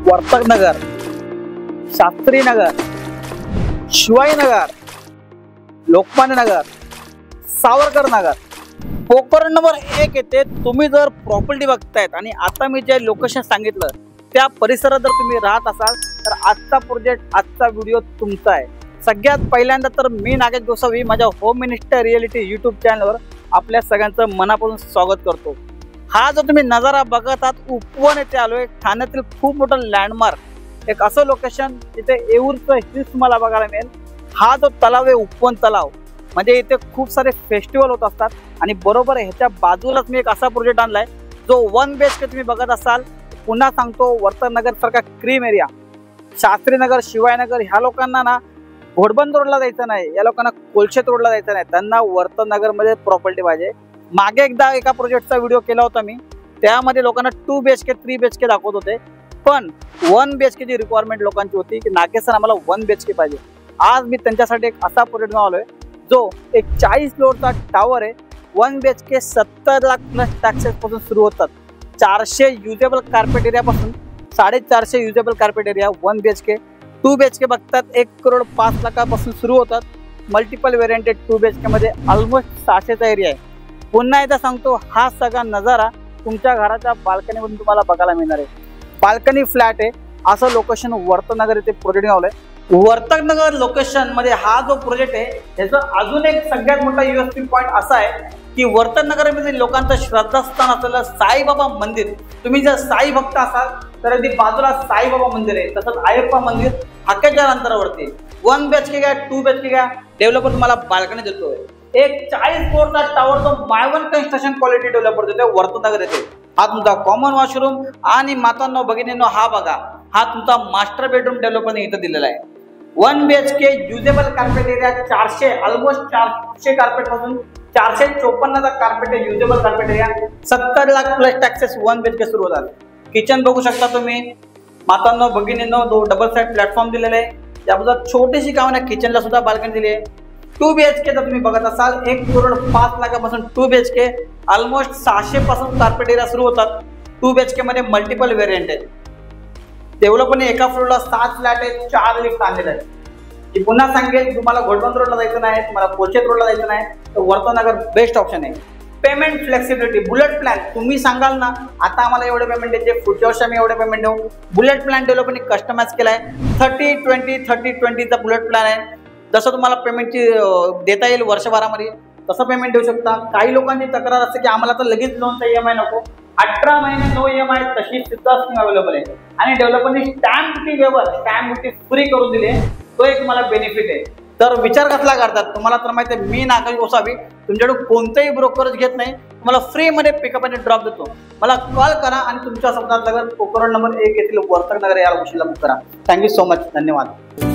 वर्तक नगर, शास्त्री नगर, शिवाई नगर, Lokmanya Nagar, Savarkar Nagar, Pokhran number 1 येथे तुम्ही जर प्रॉपर्टी बघतायत आणि आता मी जे लोकेशन सांगितलं त्या परिसरात जर तुम्ही राहत असाल तर आजचा प्रोजेक्ट, आजचा व्हिडिओ तुमचा आहे। सगळ्यात पहिल्यांदा तर मी नागेश गोसावी माझ्या होम मिनिस्टर रिअलिटी यूट्यूब चॅनलवर आपल्या सगळ्यांचं मनापासून स्वागत करतो। हा जो तुम्ही नजारा बघत आहात उपवन येथे आलोय, ठाण्यातील खूप मोठं लँडमार्क, एक असं लोकेशन जिथे येऊरचं हिल्स तुम्हाला बघायला मिळेल। हा जो तलाव आहे उपवन तलाव, म्हणजे इथे खूप सारे फेस्टिवल होत असतात आणि बरोबर ह्याच्या बाजूलाच मी एक असा प्रोजेक्ट आणलाय जो 1 BHK तुम्ही बघत असाल। पुन्हा सांगतो, वर्तक नगर सारखा क्रीम एरिया, शास्त्री नगर, शिवाई नगर ह्या लोकांना ना घोडबंद रोडला जायचं नाही, या लोकांना कोलशेत रोडला जायचं नाही, त्यांना वर्तक नगर मध्ये प्रॉपर्टी पाहिजे। मागे एकदा एका प्रोजेक्टचा व्हिडिओ केला होता मी, त्यामध्ये लोकांना 2 BHK 3 BHK दाखवत होते, पण 1 BHK ची रिक्वायरमेंट लोकांची होती की नागेश सर आम्हाला 1 BHK पाहिजे। आज मी त्यांच्यासाठी एक असा प्रोजेक्ट घेऊन आलोय जो एक 40 फ्लोअरचा टावर आहे। 1 BHK 70 लाख प्लस टॅक्सेस पासून सुरू होतात, 400 युजेबल कार्पेट एरिया पासून 450 usable carpet area 1 BHK। 2 BHK बघतात 1 करोड 5 लाखापासून सुरू होतात। मल्टिपल व्हेरियंटेड 2 BHK मध्ये ऑलमोस्ट 600चा एरिया आहे। पुन्हा एकदा सांगतो, हा सगळा नजारा तुमच्या घराच्या बाल्कनीमधून तुम्हाला बघायला मिळणार आहे। बाल्कनी फ्लॅट आहे असं लोकेशन वर्तक नगर येथे प्रोजेक्ट लावलंय। वर्तक नगर लोकेशन मध्ये हा जो प्रोजेक्ट आहे त्याचा अजून एक सगळ्यात मोठा यूएसपी पॉइंट असा आहे की वर्तक नगरमध्ये लोकांचं श्रद्धास्थान असलेलं साईबाबा मंदिर, तुम्ही जर साई भक्त असाल तर अगदी बाजूला साईबाबा मंदिर आहे, तसंच अय्यप्पा मंदिर हाकेच्या अंतरावरती। 1 BHK घ्या, 2 BHK घ्या, डेव्हलपर तुम्हाला बाल्कनी देतोय। एक 40 फ्लोअरचा टावर तो मायवन कन्स्ट्रक्शन क्वालिटी डेव्हलपर देतोय वर्तक नगर येथे। हा तुमचा कॉमन वॉशरूम आणि मातांनो भगिनींनो हा बघा, हा तुमचा मास्टर बेडरूम डेव्हलपरने इथं दिलेला आहे। 1 BHK usable carpet area 400 almost 400 carpet पासून 454चा carpet usable carpet area, 70 lakh plus taxes 1 BHK सुरू होतात। किचन बघू शकता तुम्ही मातांनो भगिनींनो, 2 डबल साइड प्लॅटफॉर्म दिलेले आहे, त्याबद्दल छोटीशी कावना किचनला सुद्धा बाल्कनी दिली आहे। 2 BHK जर तुम्ही बघत असाल 1 करोड 5 लाखापासून 2 BHK ऑलमोस्ट 600 पासून कार्पेट एरिया सुरू होतात। 2 BHK मध्ये मल्टिपल व्हेरियंट आहे। डेव्हलपरने एका फ्लोअरला 7 फ्लॅट आहेत, 4 लिफ्ट आणलेले आहेत। मी पुन्हा सांगेल, तुम्हाला घोडबंद रोडला जायचं नाही, तुम्हाला कोलशेत रोडला जायचं नाही तर वर्तक नगर बेस्ट ऑप्शन आहे। पेमेंट फ्लेक्सिबिलिटी, बुलेट प्लॅन, तुम्ही सांगाल ना आता आम्हाला एवढे पेमेंट द्यायचे, पुढच्या वर्षी आम्ही एवढे पेमेंट देऊ। बुलेट प्लॅन डेव्हलपरने कस्टमाइज केलाय, 30-20-30-20चा बुलेट प्लॅन आहे। जसं तुम्हाला पेमेंटची देता येईल वर्षभरामध्ये तसं पेमेंट देऊ शकता। काही लोकांची तक्रार असते की आम्हाला तर लगेच लोनचा EMI नको, 18 महिने नो EMI तशी सुद्धा स्कीम अवेलेबल आहे। आणि डेव्हलपरने स्टॅम्प ड्युटी वेवर, स्टॅम्प ड्युटी फ्री करून दिली, तो एक तुम्हाला बेनिफिट आहे। तर विचार कसला करतात तुम्हाला तर माहिती आहे, मी नागेश गोसावी तुमच्याकडून कोणतेही ब्रोकरेज घेत नाही, तुम्हाला फ्रीमध्ये पिकअप आणि ड्रॉप देतो। मला कॉल करा आणि तुमच्या स्वप्नात नगर पोखरण नंबर 1 येथील वर्तक नगर या लोकेशनला बुक करा। थँक्यू सो मच, धन्यवाद।